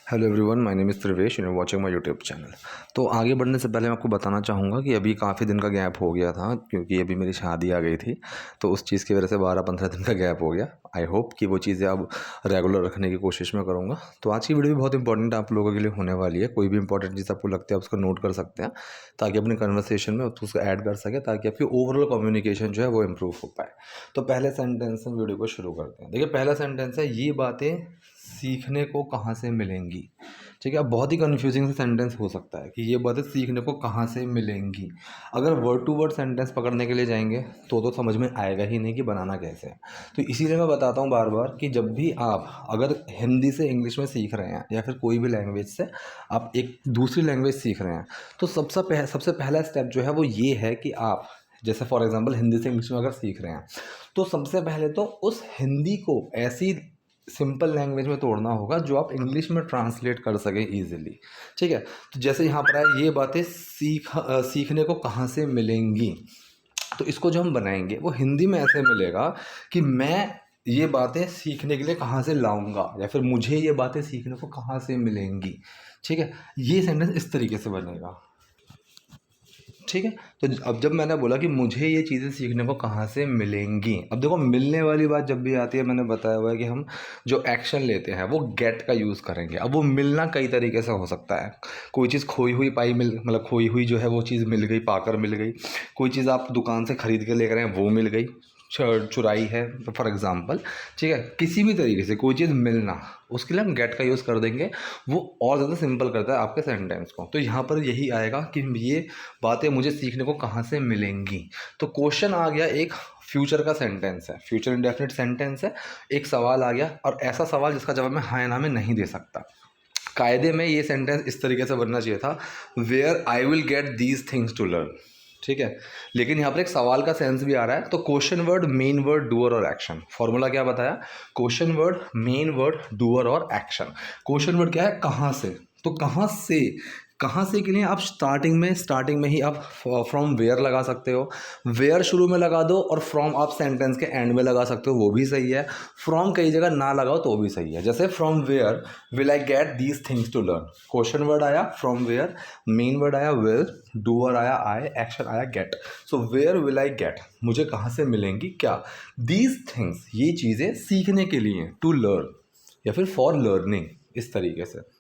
Hello everyone, my name is Pravesh and watching my YouTube channel. तो आगे बढ़ने से पहले मैं आपको बताना चाहूँगा कि अभी काफ़ी दिन का गैप हो गया था, क्योंकि अभी मेरी शादी आ गई थी। तो उस चीज़ की वजह से 12-15 दिन का गैप हो गया। आई होप कि वो चीज़ें अब रेगुलर रखने की कोशिश मैं करूँगा। तो आज की वीडियो भी बहुत इंपॉर्टेंट आप लोगों के लिए होने वाली है। कोई भी इंपॉर्टेंट चीज़ आपको लगता है उसको नोट कर सकते हैं, ताकि अपने कन्वर्सेशन में उसको ऐड कर सकें, ताकि आपकी ओवरऑल कम्युनिकेशन जो है वो इम्प्रूव हो पाए। तो पहले सेंटेंस से वीडियो को शुरू करते हैं। देखिए, पहला सेंटेंस है, ये बातें सीखने को कहाँ से मिलेंगी। ठीक है, अब बहुत ही कन्फ्यूजिंग सा सेंटेंस हो सकता है कि ये बातें सीखने को कहाँ से मिलेंगी। अगर वर्ड टू वर्ड सेंटेंस पकड़ने के लिए जाएंगे तो समझ में आएगा ही नहीं कि बनाना कैसे है। तो इसीलिए मैं बताता हूँ बार बार कि जब भी आप अगर हिंदी से इंग्लिश में सीख रहे हैं या फिर कोई भी लैंग्वेज से आप एक दूसरी लैंग्वेज सीख रहे हैं, तो सबसे पहला स्टेप जो है वो ये है कि आप, जैसे फॉर एग्जांपल हिंदी से इंग्लिश में अगर सीख रहे हैं, तो सबसे पहले तो उस हिंदी को ऐसी सिंपल लैंग्वेज में तोड़ना होगा जो आप इंग्लिश में ट्रांसलेट कर सकें ईजिली। ठीक है, तो जैसे यहाँ पर है, ये बातें सीखने को कहाँ से मिलेंगी। तो इसको जो हम बनाएंगे वो हिंदी में ऐसे मिलेगा कि मैं ये बातें सीखने के लिए कहाँ से लाऊंगा, या फिर मुझे ये बातें सीखने को कहाँ से मिलेंगी। ठीक है, ये सेंटेंस इस तरीके से बनेगा। ठीक है, तो अब जब मैंने बोला कि मुझे ये चीज़ें सीखने को कहाँ से मिलेंगी, अब देखो मिलने वाली बात जब भी आती है, मैंने बताया हुआ है कि हम जो एक्शन लेते हैं वो गेट का यूज़ करेंगे। अब वो मिलना कई तरीके से हो सकता है। कोई चीज़ खोई हुई पाई मिल मतलब खोई हुई जो है वो चीज़ मिल गई, पाकर मिल गई। कोई चीज़ आप दुकान से ख़रीद के लेकर आए वो मिल गई, चुराई है तो फॉर एग्ज़ाम्पल। ठीक है, किसी भी तरीके से कोई चीज़ मिलना, उसके लिए हम गेट का यूज़ कर देंगे। वो और ज़्यादा सिंपल करता है आपके सेंटेंस को। तो यहाँ पर यही आएगा कि ये बातें मुझे सीखने को कहाँ से मिलेंगी। तो क्वेश्चन आ गया, एक फ्यूचर का सेंटेंस है, फ्यूचर इंडेफिनिट सेंटेंस है। एक सवाल आ गया, और ऐसा सवाल जिसका जवाब मैं हाँ या ना में नहीं दे सकता। कायदे में ये सेंटेंस इस तरीके से बनना चाहिए था, where I will get these things to learn. ठीक है, लेकिन यहाँ पर एक सवाल का सेंस भी आ रहा है। तो question word, main word, doer और एक्शन। फॉर्मूला क्या बताया, question word, main word, doer और एक्शन। क्वेश्चन वर्ड क्या है, कहाँ से। तो कहाँ से के लिए आप स्टार्टिंग में ही आप फ्रॉम वेयर लगा सकते हो। वेयर शुरू में लगा दो और फ्रॉम आप सेंटेंस के एंड में लगा सकते हो, वो भी सही है। फ्रॉम कई जगह ना लगाओ तो भी सही है। जैसे from where will I get these things to learn, question word आया फ्रॉम वेयर, मेन वर्ड आया विल, डूअर आया आई, एक्शन आया get. So where will I get, मुझे कहाँ से मिलेंगी क्या, दीज थिंग्स, ये चीज़ें सीखने के लिए, टू लर्न या फिर फॉर लर्निंग, इस तरीके से।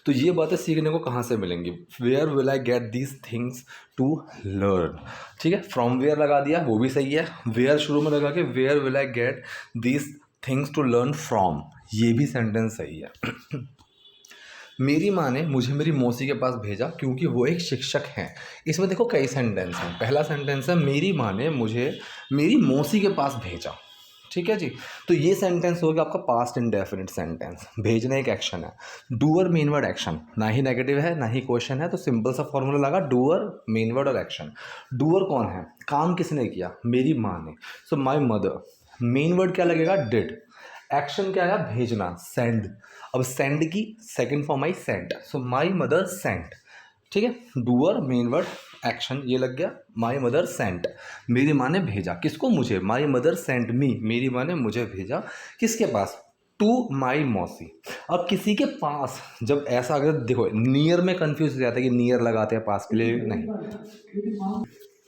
तो ये बातें सीखने को कहाँ से मिलेंगी, where will I get these things to learn. ठीक है, फ्रॉम वेयर लगा दिया, वो भी सही है। वेयर शुरू में लगा के where will I get these things to learn from, ये भी सेंटेंस सही है। मेरी माँ ने मुझे मेरी मौसी के पास भेजा क्योंकि वो एक शिक्षक हैं। इसमें देखो कई सेंटेंस हैं। पहला सेंटेंस है, मेरी माँ ने मुझे मेरी मौसी के पास भेजा। ठीक है जी, तो ये सेंटेंस हो गया आपका पास्ट इंडेफिनिट सेंटेंस। भेजना एक एक्शन है। डूअर, मेन वर्ड, एक्शन, ना ही नेगेटिव है ना ही क्वेश्चन है, तो सिंपल सा फॉर्मूला लगा, डूअर, मेन वर्ड और एक्शन। डूअर कौन है, काम किसने किया, मेरी माँ ने, सो माई मदर। मेन वर्ड क्या लगेगा, डिड। एक्शन क्या आया, भेजना, सेंड। अब सेंड की second form I sent, so my mother sent. ठीक है, डूअर, मेन वर्ड, एक्शन, ये लग गया। माई मदर सेंट, मेरी माँ ने भेजा, किसको, मुझे। माई मदर सेंट मी, मेरी माँ ने मुझे भेजा, किसके पास, टू माई मौसी। अब किसी के पास, जब ऐसा अगर देखो नियर में कंफ्यूज हो जाता है कि नियर लगाते हैं पास के लिए, नहीं।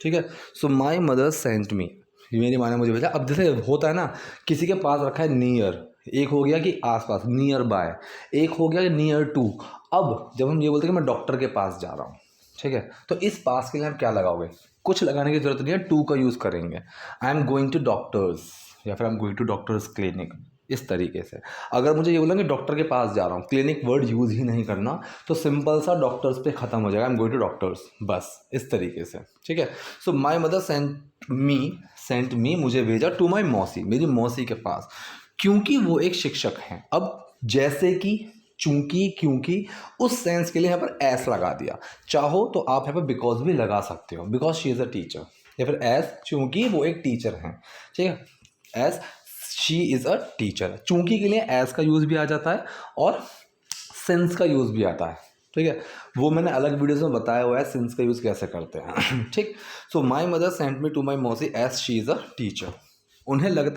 ठीक है, सो माई मदर सेंट मी, मेरी माँ ने मुझे भेजा। अब जैसे होता है ना, किसी के पास रखा है नियर, एक हो गया कि आसपास, नियर बाय, एक हो गया नियर टू। अब जब हम ये बोलते हैं कि मैं डॉक्टर के पास जा रहा हूँ, ठीक है, तो इस पास के लिए आप क्या लगाओगे, कुछ लगाने की जरूरत नहीं है, टू का यूज़ करेंगे। I am going to doctors, या फिर I am going to doctors clinic, इस तरीके से। अगर मुझे ये बोला कि डॉक्टर के पास जा रहा हूँ, क्लिनिक वर्ड यूज़ ही नहीं करना, तो सिंपल सा डॉक्टर्स पे ख़त्म हो जाएगा, I am going to doctors, बस इस तरीके से। ठीक है, सो माई मदर सेंट मी, मुझे भेजा, टू माई मौसी, मेरी मौसी के पास, क्योंकि वो एक शिक्षक हैं। अब जैसे कि, चूंकि, क्योंकि, उस सेंस के लिए यहाँ पर एस लगा दिया। चाहो तो आप यहाँ पर बिकॉज भी लगा सकते हो, because she is a teacher, या फिर एस, चूंकि वो एक टीचर हैं। ठीक है, S she is a teacher, चूंकि के लिए एस का यूज़ भी आ जाता है और सिंस का यूज़ भी आता है। ठीक है, वो मैंने अलग वीडियोस में बताया हुआ है सिंस का यूज़ कैसे करते हैं। ठीक, so my mother sent me to my mausi as she is a teacher. उन्हें लगा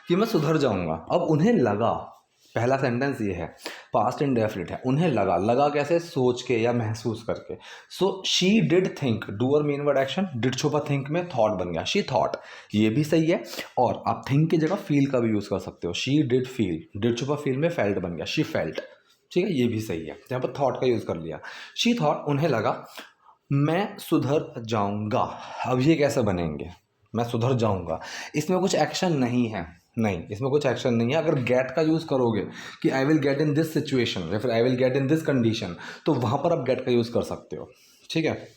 कि मैं सुधर जाऊंगा। अब उन्हें लगा, पहला सेंटेंस ये है, पास्ट इंडेफिनिट है, उन्हें लगा, लगा कैसे, सोच के या महसूस करके। So she did think, doer main word action, did छुपा थिंक में थॉट बन गया, शी थॉट, ये भी सही है। और आप थिंक की जगह फील का भी यूज़ कर सकते हो, शी डिड फील, डिड छुपा फील में फेल्ट बन गया, शी फेल्ट, ठीक है, ये भी सही है। यहाँ पर थॉट का यूज़ कर लिया, शी थॉट, उन्हें लगा मैं सुधर जाऊंगा। अब ये कैसे बनेंगे, मैं सुधर जाऊंगा, इसमें कुछ एक्शन नहीं है, नहीं इसमें कुछ एक्शन नहीं है। अगर गेट का यूज़ करोगे कि I will get in this situation या फिर आई will get in this condition, तो वहाँ पर आप गेट का यूज़ कर सकते हो, ठीक है।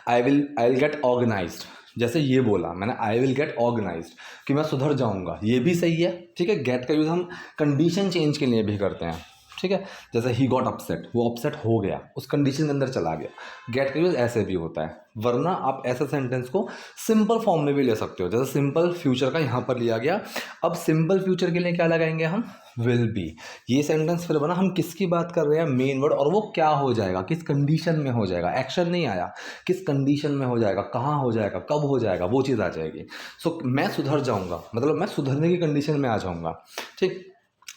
आई विल गेट ऑर्गेनाइज्ड, जैसे ये बोला मैंने, आई विल गेट ऑर्गेनाइज्ड कि मैं सुधर जाऊंगा, ये भी सही है, ठीक है। गेट का यूज़ हम कंडीशन चेंज के लिए भी करते हैं, ठीक है। जैसे ही गॉट अपसेट, वो अपसेट हो गया, उस कंडीशन के अंदर चला गया, गेट का यूज़ ऐसे भी होता है। वरना आप ऐसे सेंटेंस को सिंपल फॉर्म में भी ले सकते हो, जैसे सिंपल फ्यूचर का यहाँ पर लिया गया। अब सिंपल फ्यूचर के लिए क्या लगाएंगे हम, विल बी। ये सेंटेंस फिर बना, हम किसकी बात कर रहे हैं, मेन वर्ड, और वो क्या हो जाएगा, किस कंडीशन में हो जाएगा, एक्शन नहीं आया, किस कंडीशन में हो जाएगा, कहाँ हो जाएगा, कब हो जाएगा, वो चीज़ आ जाएगी। सो मैं सुधर जाऊँगा मतलब मैं सुधरने की कंडीशन में आ जाऊँगा, ठीक।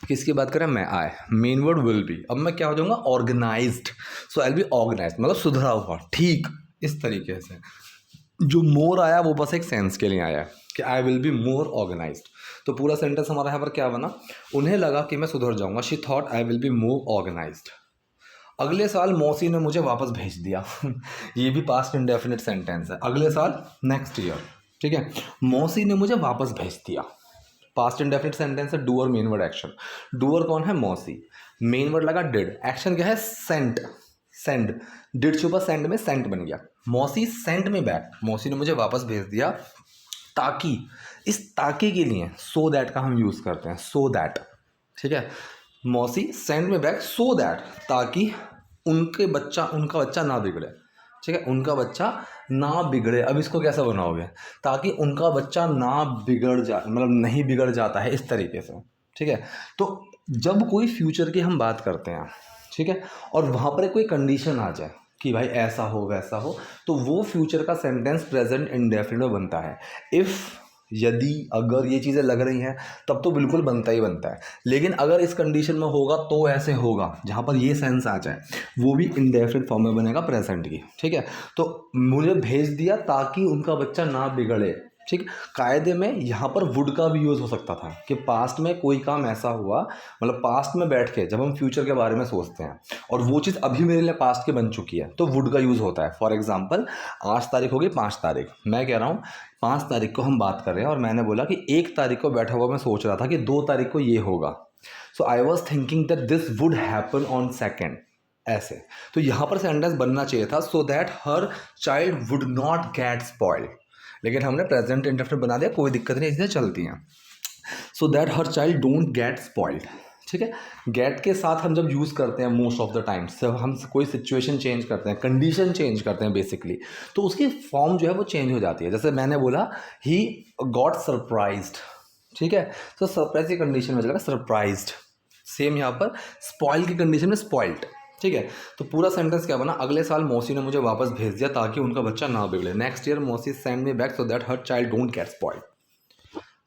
किसकी बात करें, मैं आए, मेन वर्ड विल बी। अब मैं क्या हो जाऊंगा, organised, so I will be organised, मतलब सुधरा हुआ, ठीक, इस तरीके से। जो मोर आया वो बस एक सेंस के लिए आया कि I will be more organised. तो पूरा सेंटेंस हमारा यहाँ पर क्या बना, उन्हें लगा कि मैं सुधर जाऊंगा, she thought I will be more organised. अगले साल मौसी ने मुझे वापस भेज दिया ये भी पास्ट इंडेफिनिट सेंटेंस है, अगले साल, नेक्स्ट ईयर, ठीक है। मौसी ने मुझे वापस भेज दिया, पास्ट इंडेफिनिट सेंटेंस है, doer main word action. Doer कौन है, मौसी, मेन वर्ड लगा डिड, एक्शन क्या है, सेंट, सेंड, डिड छुपा सेंड में, सेंट बन गया, मौसी सेंट में बैक, मौसी ने मुझे वापस भेज दिया, ताकि, इस ताकि के लिए सो दैट का हम यूज़ करते हैं, सो दैट, ठीक है। मौसी सेंड में बैक सो दैट, ताकि उनका बच्चा ना बिगड़े, ठीक है, उनका बच्चा ना बिगड़े। अब इसको कैसे बनाओगे, ताकि उनका बच्चा ना बिगड़ जा, मतलब नहीं बिगड़ जाता है, इस तरीके से, ठीक है। तो जब कोई फ्यूचर की हम बात करते हैं, ठीक है, और वहाँ पर कोई कंडीशन आ जाए कि भाई ऐसा हो वैसा हो, तो वो फ्यूचर का सेंटेंस प्रेजेंट इंडेफिनिट में बनता है। इफ़, यदि, अगर ये चीज़ें लग रही हैं तब तो बिल्कुल बनता ही बनता है। लेकिन अगर इस कंडीशन में होगा तो ऐसे होगा, जहाँ पर ये सेंस आ जाए, वो भी इंडेफिनिट फॉर्म में बनेगा प्रेजेंट की, ठीक है। तो मुझे भेज दिया ताकि उनका बच्चा ना बिगड़े, ठीक। कायदे में यहाँ पर वुड का भी यूज़ हो सकता था कि पास्ट में कोई काम ऐसा हुआ, मतलब पास्ट में बैठ के जब हम फ्यूचर के बारे में सोचते हैं और वो चीज़ अभी मेरे लिए पास्ट की बन चुकी है, तो वुड का यूज़ होता है। फॉर एग्जांपल, आज तारीख होगी 5 तारीख, मैं कह रहा हूँ 5 तारीख को हम बात कर रहे हैं और मैंने बोला कि 1 तारीख को बैठा हुआ मैं सोच रहा था कि 2 तारीख को ये होगा, so I was thinking that this would happen on 2nd, ऐसे। तो यहाँ पर सेंटेंस बनना चाहिए था, so that her child would not get spoiled, लेकिन हमने प्रेजेंट इंडेफिनिट बना दिया, कोई दिक्कत नहीं, चीज़ें चलती हैं। सो that her child don't get spoiled, ठीक है। गेट के साथ हम जब यूज़ करते हैं मोस्ट ऑफ द टाइम्स, जब हम कोई सिचुएशन चेंज करते हैं, कंडीशन चेंज करते हैं बेसिकली, तो उसकी फॉर्म जो है वो चेंज हो जाती है। जैसे मैंने बोला ही गॉट सरप्राइज्ड, ठीक है, तो सरप्राइज की कंडीशन में चलेगा सरप्राइज्ड। सेम यहाँ पर स्पॉइल की कंडीशन में स्पॉइल्ड, ठीक है। तो पूरा सेंटेंस क्या बना, अगले साल मौसी ने मुझे वापस भेज दिया ताकि उनका बच्चा ना बिगड़े, नेक्स्ट ईयर मौसी send me back so that her child don't get spoiled.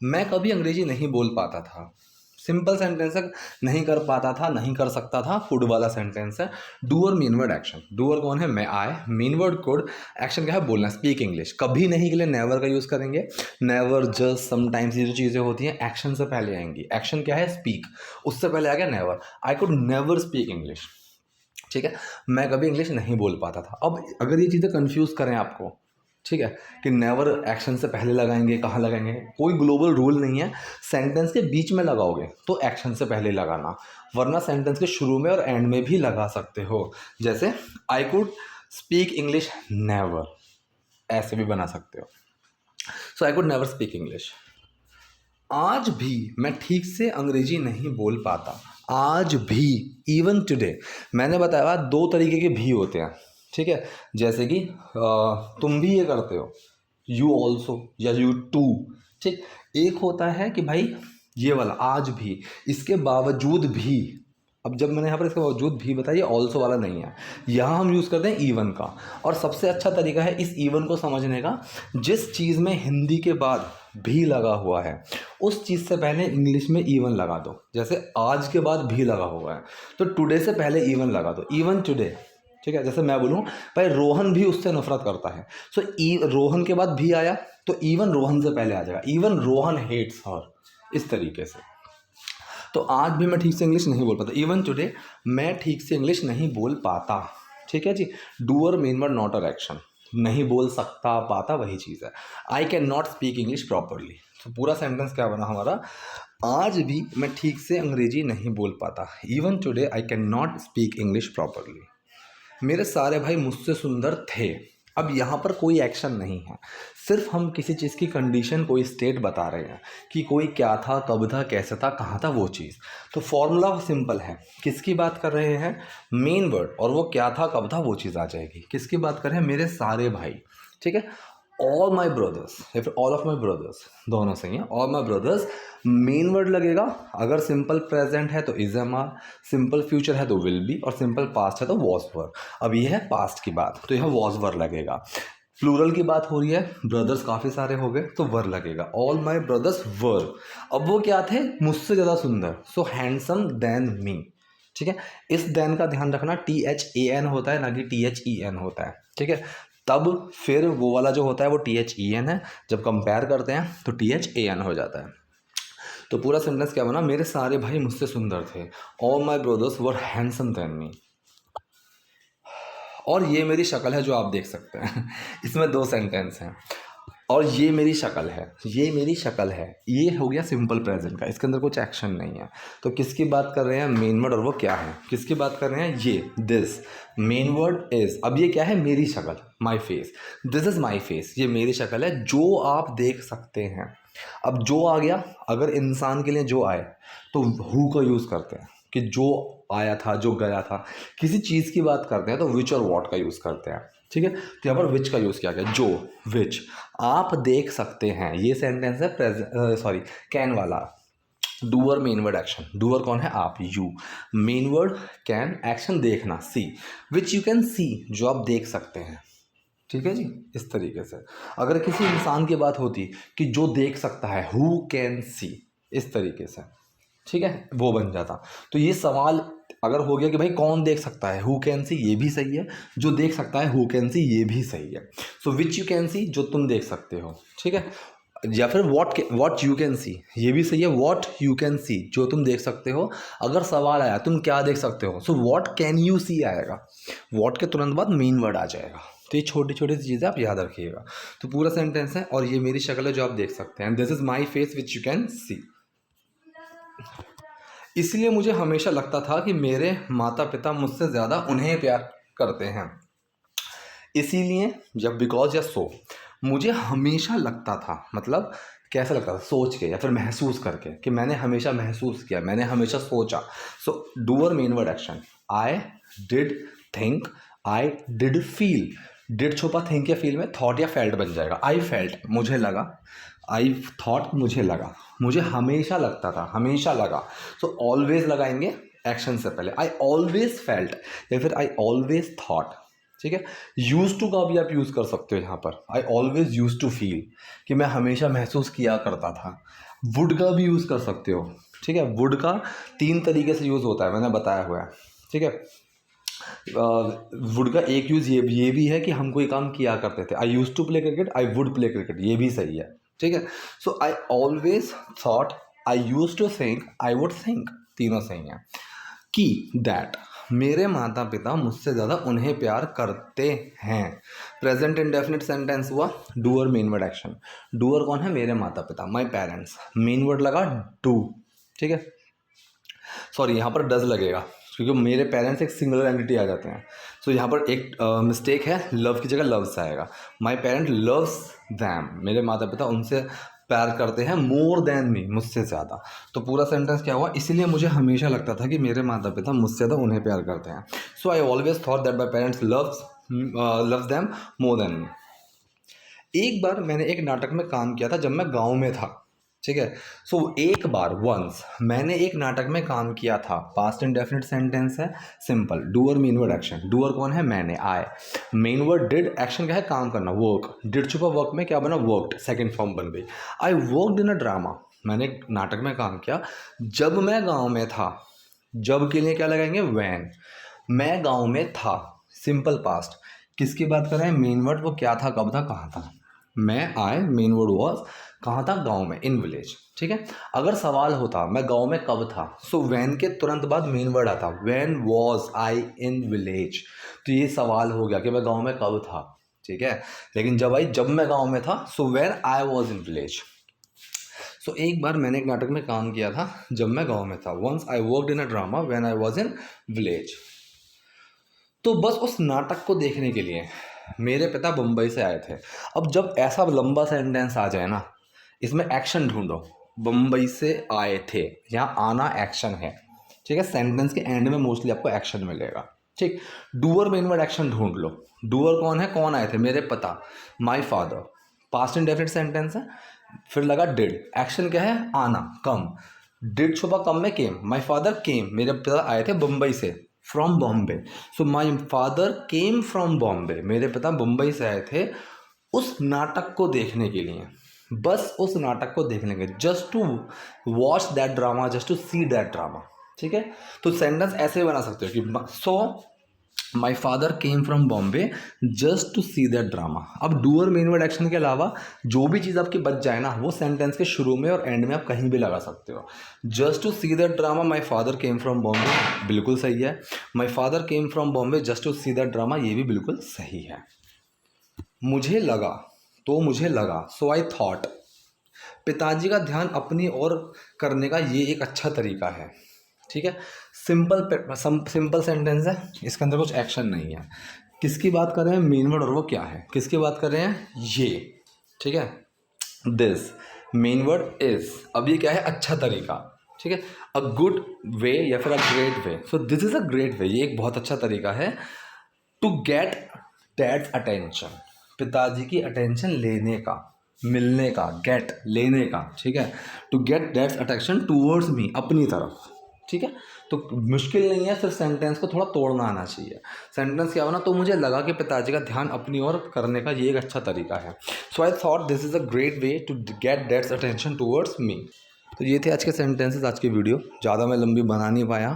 मैं कभी अंग्रेजी नहीं बोल पाता था, सिंपल सेंटेंस है, नहीं कर पाता था, नहीं कर सकता था, कुड वाला सेंटेंस है। Doer main word action, doer कौन है, मैं, आए, मेन वर्ड कुड, एक्शन क्या है, बोलना, स्पीक इंग्लिश। कभी नहीं के लिए नेवर का यूज़ करेंगे, नेवर, जस्ट, समटाइम्स, ये जो चीज़ें होती हैं एक्शन से पहले आएंगी। एक्शन क्या है, स्पीक, उससे पहले आ गया never, I could never speak English, ठीक है, मैं कभी इंग्लिश नहीं बोल पाता था। अब अगर ये चीज़ें कंफ्यूज करें आपको, ठीक है, कि नेवर एक्शन से पहले लगाएंगे, कहाँ लगाएंगे, कोई ग्लोबल रूल नहीं है, सेंटेंस के बीच में लगाओगे तो एक्शन से पहले लगाना, वरना सेंटेंस के शुरू में और एंड में भी लगा सकते हो। जैसे I could speak English never, ऐसे भी बना सकते हो। So I could never speak English. आज भी मैं ठीक से अंग्रेजी नहीं बोल पाता, आज भी, इवन टुडे। मैंने बताया 2 तरीके के भी होते हैं, ठीक है, जैसे कि तुम भी ये करते हो, यू ऑल्सो या यू टू, ठीक। एक होता है कि भाई ये वाला आज भी, इसके बावजूद भी। अब जब मैंने यहाँ पर इसके बावजूद भी बताया, ऑल्सो वाला नहीं है, यहाँ हम यूज़ करते हैं इवन का। और सबसे अच्छा तरीका है इस इवन को समझने का, जिस चीज़ में हिंदी के बाद भी लगा हुआ है, उस चीज़ से पहले इंग्लिश में इवन लगा दो। जैसे आज के बाद भी लगा हुआ है तो टुडे से पहले इवन लगा दो, इवन टुडे। ठीक है, जैसे मैं बोलूँ भाई रोहन भी उससे नफरत करता है, सो रोहन के बाद भी आया तो इवन रोहन से पहले आ जाएगा, इवन रोहन हेट्स हर, इस तरीके से। तो आज भी मैं ठीक से इंग्लिश नहीं बोल पाता, इवन टुडे मैं ठीक से इंग्लिश नहीं बोल पाता। ठीक है जी, doer main word not a action, नहीं बोल सकता पाता वही चीज़ है। I can not speak English properly, तो पूरा सेंटेंस क्या बना हमारा, आज भी मैं ठीक से अंग्रेजी नहीं बोल पाता, even today I can not speak English properly. मेरे सारे भाई मुझसे सुंदर थे। अब यहाँ पर कोई एक्शन नहीं है, सिर्फ हम किसी चीज़ की कंडीशन, कोई स्टेट बता रहे हैं कि कोई क्या था, कब था, कैसे था, कहाँ था, वो चीज़। तो फॉर्मूला सिंपल है, किसकी बात कर रहे हैं, मेन वर्ड, और वो क्या था, कब था, वो चीज़ आ जाएगी। किसकी बात कर रहे हैं, मेरे सारे भाई। ठीक है, ऑल माई ब्रदर्स या फिर ऑल ऑफ माई ब्रदर्स, दोनों सही है। All my brothers main word लगेगा, अगर सिंपल प्रेजेंट है तो is am are, simple future है तो विल बी, और सिंपल पास्ट है तो वॉज वर। अब ये है पास्ट की बात तो यह वॉज वर लगेगा। प्लूरल की बात हो रही है, ब्रदर्स काफ़ी सारे हो गए तो वर लगेगा, ऑल माई ब्रदर्स वर। अब वो क्या थे, मुझसे ज़्यादा सुंदर, सो हैंडसम देन मी। ठीक है, इस देन का ध्यान रखना, THAN होता है ना कि THEN होता है। ठीक है, तब फिर वो वाला जो होता है वो THEN है, जब कंपेयर करते हैं तो THAN हो जाता है। तो पूरा सेंटेंस क्या बना, मेरे सारे भाई मुझसे सुंदर थे, all my brothers were handsome than me. और ये मेरी शक्ल है जो आप देख सकते हैं इसमें दो सेंटेंस हैं, और ये मेरी शक्ल है, ये मेरी शक्ल है, ये हो गया सिंपल प्रेजेंट का, इसके अंदर कुछ एक्शन नहीं है। तो किसकी बात कर रहे हैं, मेन वर्ड, और वो क्या है, किसकी बात कर रहे हैं, ये दिस, मेन वर्ड इज। अब ये क्या है, मेरी शक्ल, my face, this is my face, ये मेरी शक्ल है जो आप देख सकते हैं। अब जो आ गया, अगर इंसान के लिए जो आए तो हु का यूज़ करते हैं कि जो आया था, जो गया था। किसी चीज़ की बात करते हैं तो विच और वॉट का यूज़ करते हैं। ठीक है, तो यहाँ पर विच का यूज़ किया गया, जो, विच, आप देख सकते हैं। ये सेंटेंस है कैन वाला। Doer main word action, doer कौन है, आप, you, main word can, action देखना, सी, विच यू कैन सी, जो आप देख सकते हैं। ठीक है जी, इस तरीके से अगर किसी इंसान की बात होती कि जो देख सकता है, हु कैन सी, इस तरीके से, ठीक है, वो बन जाता। तो ये सवाल अगर हो गया कि भाई कौन देख सकता है, हु कैन सी, ये भी सही है, जो देख सकता है हु कैन सी, ये भी सही है। सो विच यू कैन सी, जो तुम देख सकते हो। ठीक है, या फिर वॉट यू कैन सी, ये भी सही है, वॉट यू कैन सी, जो तुम देख सकते हो। अगर सवाल आया तुम क्या देख सकते हो, so what can you see आएगा, वॉट के तुरंत बाद मेन वर्ड आ जाएगा। तो ये छोटी छोटी सी चीज़ें आप याद रखिएगा। तो पूरा सेंटेंस है, और ये मेरी शक्ल है जो आप देख सकते हैं, this is my face which you can see. इसलिए मुझे हमेशा लगता था कि मेरे माता पिता मुझसे ज़्यादा उन्हें प्यार करते हैं। इसीलिए जब बिकॉज या सो, मुझे हमेशा लगता था, मतलब कैसा लगता था, सोच के या फिर महसूस करके, कि मैंने हमेशा महसूस किया, मैंने हमेशा सोचा। So doer main word action, I did think, I did feel, did छुपा थिंक या फील में, थॉट या फेल्ट बन जाएगा। आई फेल्ट, मुझे लगा, आई थॉट, मुझे लगा, मुझे हमेशा लगता था, हमेशा लगा। सो ऑलवेज लगाएंगे एक्शन से पहले, आई ऑलवेज फेल्ट या फिर आई ऑलवेज थॉट। ठीक है, यूज टू का भी आप यूज़ कर सकते हो यहाँ पर, I always use to feel, कि मैं हमेशा महसूस किया करता था। वुड का भी यूज़ कर सकते हो। ठीक है, वुड का 3 तरीके से यूज़ होता है, मैंने बताया हुआ है। ठीक है, वुड का एक यूज़ ये भी है कि हम कोई काम किया करते थे, I use to play cricket, I would play cricket, ये भी सही है। ठीक है, so I always thought, I use to think, I would think, तीनों सही हैं। कि दैट, मेरे माता पिता मुझसे ज़्यादा उन्हें प्यार करते हैं। प्रेजेंट इंडेफिनिट सेंटेंस हुआ, doer main word action. Doer कौन है, मेरे माता पिता, माई पेरेंट्स, मेन वर्ड लगा डू। ठीक है, सॉरी यहाँ पर डज लगेगा क्योंकि मेरे पेरेंट्स एक सिंगुलर एंटिटी आ जाते हैं। सो यहाँ पर एक मिस्टेक है, लव की जगह लव्स आएगा। माई पेरेंट लव्स दैम, मेरे माता पिता उनसे प्यार करते हैं, मोर देन मी, मुझसे ज़्यादा। तो पूरा सेंटेंस क्या हुआ, इसलिए मुझे हमेशा लगता था कि मेरे माता पिता मुझसे ज़्यादा उन्हें प्यार करते हैं। So I always thought that my parents loves them more than me. एक बार मैंने एक नाटक में काम किया था जब मैं गाँव में था। ठीक है। सो एक बार वंस मैंने एक नाटक में काम किया था, पास्ट इंडेफिनिट सेंटेंस है, simple. Doer main word action, doer कौन है, मैंने, आई। मेन वर्ड डिड, एक्शन क्या है, काम करना, वर्क। डिड छुपा वर्क में, क्या बना, वर्कड, सेकंड फॉर्म बन गई। आई वर्कड इन अ ड्रामा, मैंने नाटक में काम किया जब मैं गांव में था। जब के लिए क्या लगाएंगे, वैन। मैं गांव में था, सिंपल पास्ट। किसकी बात कर रहे हैं, मेन वर्ड, वो क्या था, कब था, कहाँ था। मैं, आई, मेन वर्ड वॉज, कहाँ था, गांव में, इन विलेज। ठीक है। अगर सवाल होता मैं गांव में कब था, सो वैन के तुरंत बाद मेन वर्ड आता, when was I in village. तो ये सवाल हो गया कि मैं गांव में कब था। ठीक है। लेकिन जब आई, जब मैं गांव में था, so when I was in village. So एक बार मैंने एक नाटक में काम किया था जब मैं गांव में था। Once I worked in a drama when I was in village. तो बस उस नाटक को देखने के लिए मेरे पिता मुंबई से आए थे। अब जब ऐसा लंबा सेंटेंस आ जाए ना, इसमें एक्शन ढूंढो। मुंबई से आए थे, यहाँ आना एक्शन है। ठीक है। सेंटेंस के एंड में मोस्टली आपको एक्शन मिलेगा। ठीक। डूअर मेन वर्ड एक्शन ढूंढ लो। डूअर कौन है, कौन आए थे, मेरे पिता, my father. Past indefinite sentence है, फिर लगा डिड, एक्शन क्या है, आना, कम। डिड छुपा कम में, केम। माई फादर केम, मेरे पिता आए थे मुंबई से, from Bombay. So my father came from Bombay, मेरे पिता मुंबई से आए थे उस नाटक को देखने के लिए। बस उस नाटक को देखने के, just to watch that drama, just to see that drama. ठीक है। तो सेंटेंस ऐसे बना सकते हो कि so my father came from Bombay just to see that drama. अब डूअर मेन वर्ड एक्शन के अलावा जो भी चीज़ आपकी बच जाए ना, वो सेंटेंस के शुरू में और एंड में आप कहीं भी लगा सकते हो। Just to see that drama, my father came from Bombay, बिल्कुल सही है। My father came from Bombay just to see that drama, ये भी बिल्कुल सही है। मुझे लगा, तो मुझे लगा, सो आई थॉट। पिताजी का ध्यान अपनी ओर करने का ये एक अच्छा तरीका है। ठीक है। सिंपल सेंटेंस है, इसके अंदर कुछ एक्शन नहीं है। किसकी बात कर रहे हैं, मेन वर्ड, और वो क्या है, किसकी बात कर रहे हैं, ये। ठीक है। दिस मेन वर्ड इज, अब ये क्या है, अच्छा तरीका। ठीक है। अ गुड वे या फिर अ great way. So this is a great वे, ये एक बहुत अच्छा तरीका है टू गेट डैड्स अटेंशन, पिताजी की अटेंशन लेने का, मिलने का, गेट, लेने का। ठीक है। To get dad's attention towards me, अपनी तरफ। ठीक है। तो मुश्किल नहीं है, सिर्फ सेंटेंस को थोड़ा तोड़ना आना चाहिए। सेंटेंस क्या बना, तो मुझे लगा कि पिताजी का ध्यान अपनी ओर करने का ये एक अच्छा तरीका है। So I thought this is a great way to get dad's attention towards me. तो ये थे आज के सेंटेंसेस, आज की वीडियो। ज़्यादा मैं लंबी बना नहीं पाया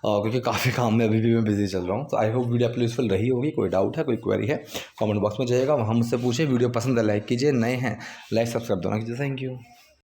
क्योंकि काफ़ी काम में अभी भी मैं बिजी चल रहा हूँ। तो आई होप वीडियो आपको यूजफुल रही होगी। कोई डाउट है, कोई क्वेरी है, कमेंट बॉक्स में जाइएगा, वहाँ मुझसे पूछिए। वीडियो पसंद है लाइक कीजिए, नए हैं लाइक सब्सक्राइब दोनों कीजिए। Thank you.